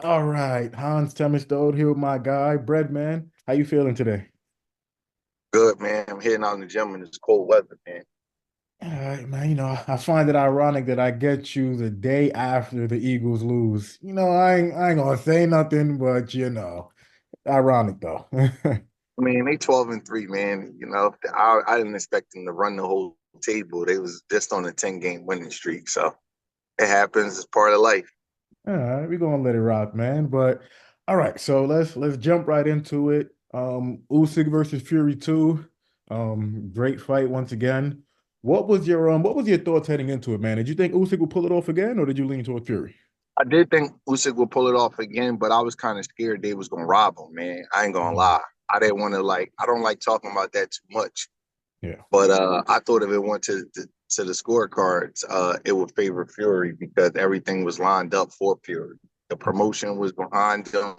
All right, Hans Temestode here with my guy, Breadman. How you feeling today? Good, man. I'm heading out in the gym in this cold weather, man. All right, man. I find it ironic that I get you the day after the Eagles lose. I ain't gonna say nothing, but ironic though. I mean, they 12-3, man. I didn't expect them to run the whole table. They was just on a 10-game winning streak. So it happens. It's part of life. All right, we're gonna let it rock, man. But all right, so let's jump right into it. Usyk versus Fury 2. Great fight once again. What was your thoughts heading into it, man? Did you think Usyk would pull it off again, or did you lean toward Fury? I did think Usyk would pull it off again, but I was kind of scared they was gonna rob him, man. I ain't gonna Mhm. lie. I didn't want to I don't like talking about that too much. Yeah. But I thought if it went to the scorecards, it would favor Fury because everything was lined up for Fury. The promotion was behind them.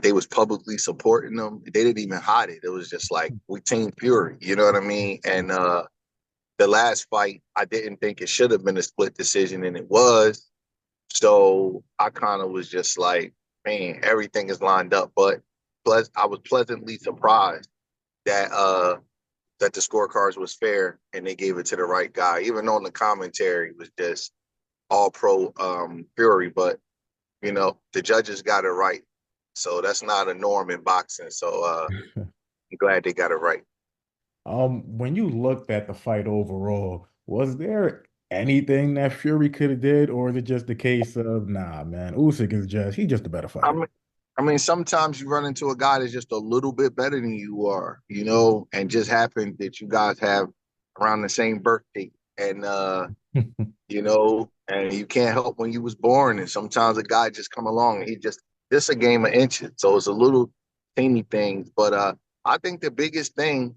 They was publicly supporting them. They didn't even hide it. It was just like we team Fury, you know what I mean? And the last fight, I didn't think it should have been a split decision, and it was. So I kind of was just like, man, everything is lined up. But plus, I was pleasantly surprised that that the scorecards was fair and they gave it to the right guy, even though the commentary was just all pro Fury. But the judges got it right. So that's not a norm in boxing. So I'm glad they got it right. When you looked at the fight overall, was there anything that Fury could have did, or is it just the case of nah, man, Usyk is he's just a better I fighter. mean, sometimes you run into a guy that's just a little bit better than you are, and just happened that you guys have around the same birthday. And and you can't help when you was born. And sometimes a guy just come along and just a game of inches. So it's a little teeny things. But I think the biggest thing,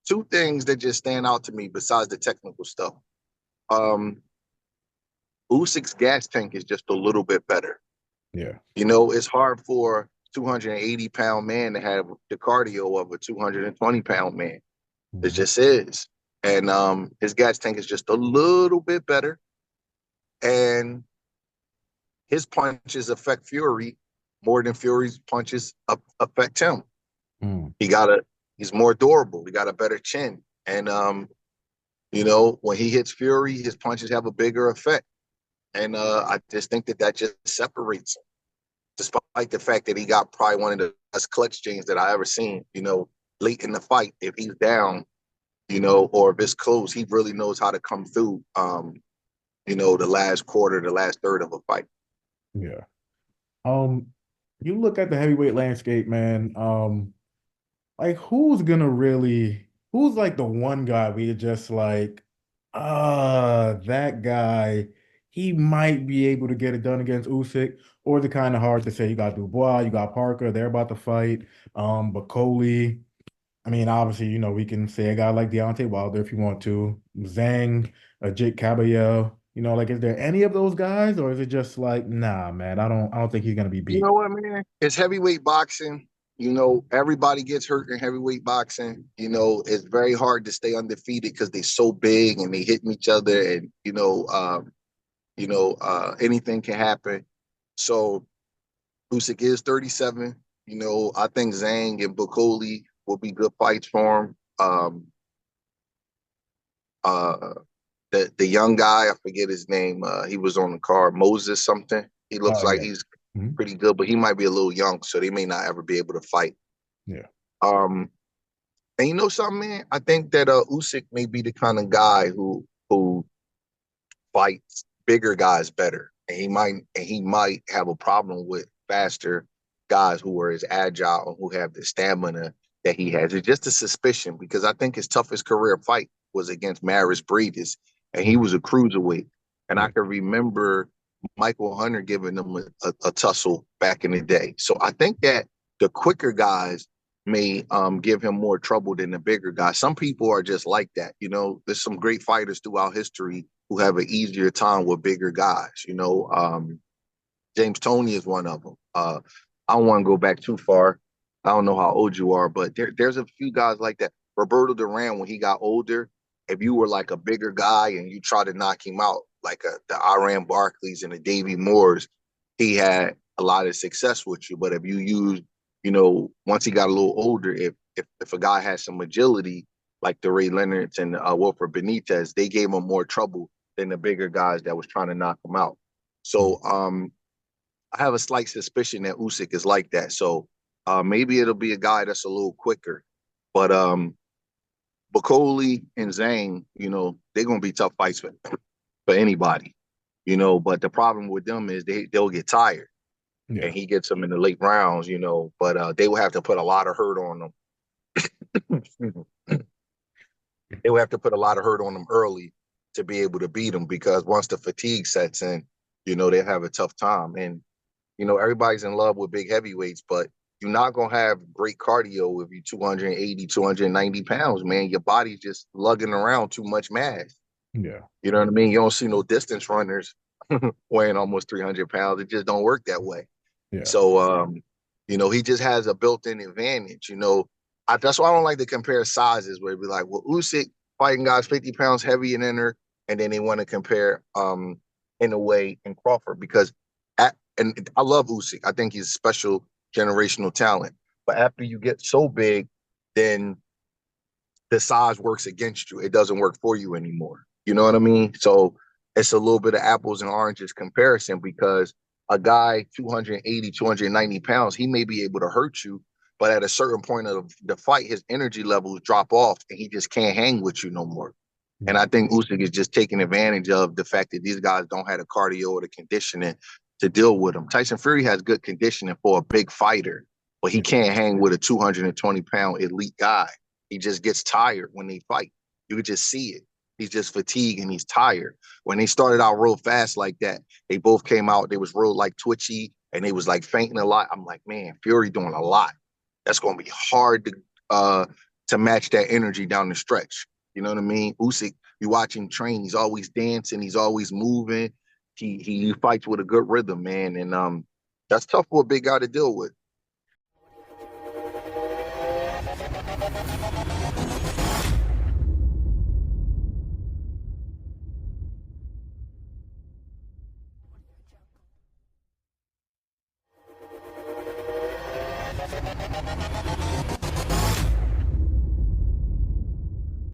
two things that just stand out to me besides the technical stuff. Um, Usyk's gas tank is just a little bit better. Yeah. It's hard for a 280-pound man to have the cardio of a 220-pound man. It Mhm. just is. And his gas tank is just a little bit better. And his punches affect Fury more than Fury's punches affect him. Mm. He got a he's more durable. He got a better chin. And when he hits Fury, his punches have a bigger effect. And I just think that just separates him, despite the fact that he got probably one of the best clutch games that I ever seen. Late in the fight, if he's down, or if it's close, he really knows how to come through. The last quarter, the last third of a fight. Yeah. Um, you look at the heavyweight landscape, man. Like who's like the one guy where you're just like, that guy, he might be able to get it done against Usyk, or is it kind of hard to say? You got Dubois, you got Parker, they're about to fight. But Coley, I mean, obviously, we can say a guy like Deontay Wilder if you want to, Zhang, Jake Caballero. Like, is there any of those guys, or is it just like, nah, man, I don't think he's gonna be You beat. know what, man? It's heavyweight boxing. Everybody gets hurt in heavyweight boxing. It's very hard to stay undefeated because they're so big and they hitting each other, and anything can happen. So Usyk is 37. I think Zhang and Bukoli will be good fights for him. Uh, the young guy, I forget his name. He was on the card, Moses something. He looks Oh like yeah. he's Mhm. pretty good, but he might be a little young, so they may not ever be able to fight. Yeah. Um, and you know something, man? I think that Usyk may be the kind of guy who fights bigger guys better, and he might have a problem with faster guys who are as agile and who have the stamina that he has. It's just a suspicion because I think his toughest career fight was against Maris Breedis, and he Mhm. was a cruiserweight. And I Yeah. can remember Michael Hunter giving them a tussle back in the day. So I think that the quicker guys may give him more trouble than the bigger guys. Some people are just like that. There's some great fighters throughout history who have an easier time with bigger guys. James Toney is one of them. I don't want to go back too far. I don't know how old you are, but there's a few guys like that. Roberto Duran, when he got older, if you were like a bigger guy and you try to knock him out, like the Iran Barkleys and the Davy Moores, he had a lot of success with you. But if you use, once he got a little older, if a guy has some agility, like the Ray Leonards and Wilfred Benitez, they gave him more trouble than the bigger guys that was trying to knock him out. So I have a slight suspicion that Usyk is like that. So maybe it'll be a guy that's a little quicker. But Bakoli and Zhang, they're gonna be tough fights for anybody, But the problem with them is they'll get tired, and Yeah. he gets them in the late rounds, But they will have to put a lot of hurt on them. They will have to put a lot of hurt on them early to be able to beat them because once the fatigue sets in, they'll have a tough time. And everybody's in love with big heavyweights, but you're not going to have great cardio if you're 280, 290 pounds, man. Your body's just lugging around too much mass. Yeah. You know what I mean? You don't see no distance runners weighing almost 300 pounds. It just don't work that way. Yeah. So, he just has a built-in advantage. That's why I don't like to compare sizes where it'd be like, well, Usyk fighting guys 50 pounds heavier than her, and then they want to compare in a way in Crawford because and I love Usyk. I think he's a special generational talent. But after you get so big, then the size works against you. It doesn't work for you anymore. You know what I mean? So it's a little bit of apples and oranges comparison because a guy 280, 290 pounds, he may be able to hurt you, but at a certain point of the fight, his energy levels drop off and he just can't hang with you no more. And Yeah. I think Usyk is just taking advantage of the fact that these guys don't have the cardio or the conditioning to deal with him. Tyson Fury has good conditioning for a big fighter, but he Yeah. can't hang with a 220-pound elite guy. He just gets tired when they fight. You could just see it. He's just fatigued and he's tired. When they started out real fast like that, they both came out. They was real like twitchy and they was like fainting a lot. I'm like, man, Fury doing a lot. That's going to be hard to match that energy down the stretch. You know what I mean? Usyk, you watch him train. He's always dancing. He's always moving. He fights with a good rhythm, man, and that's tough for a big guy to deal with.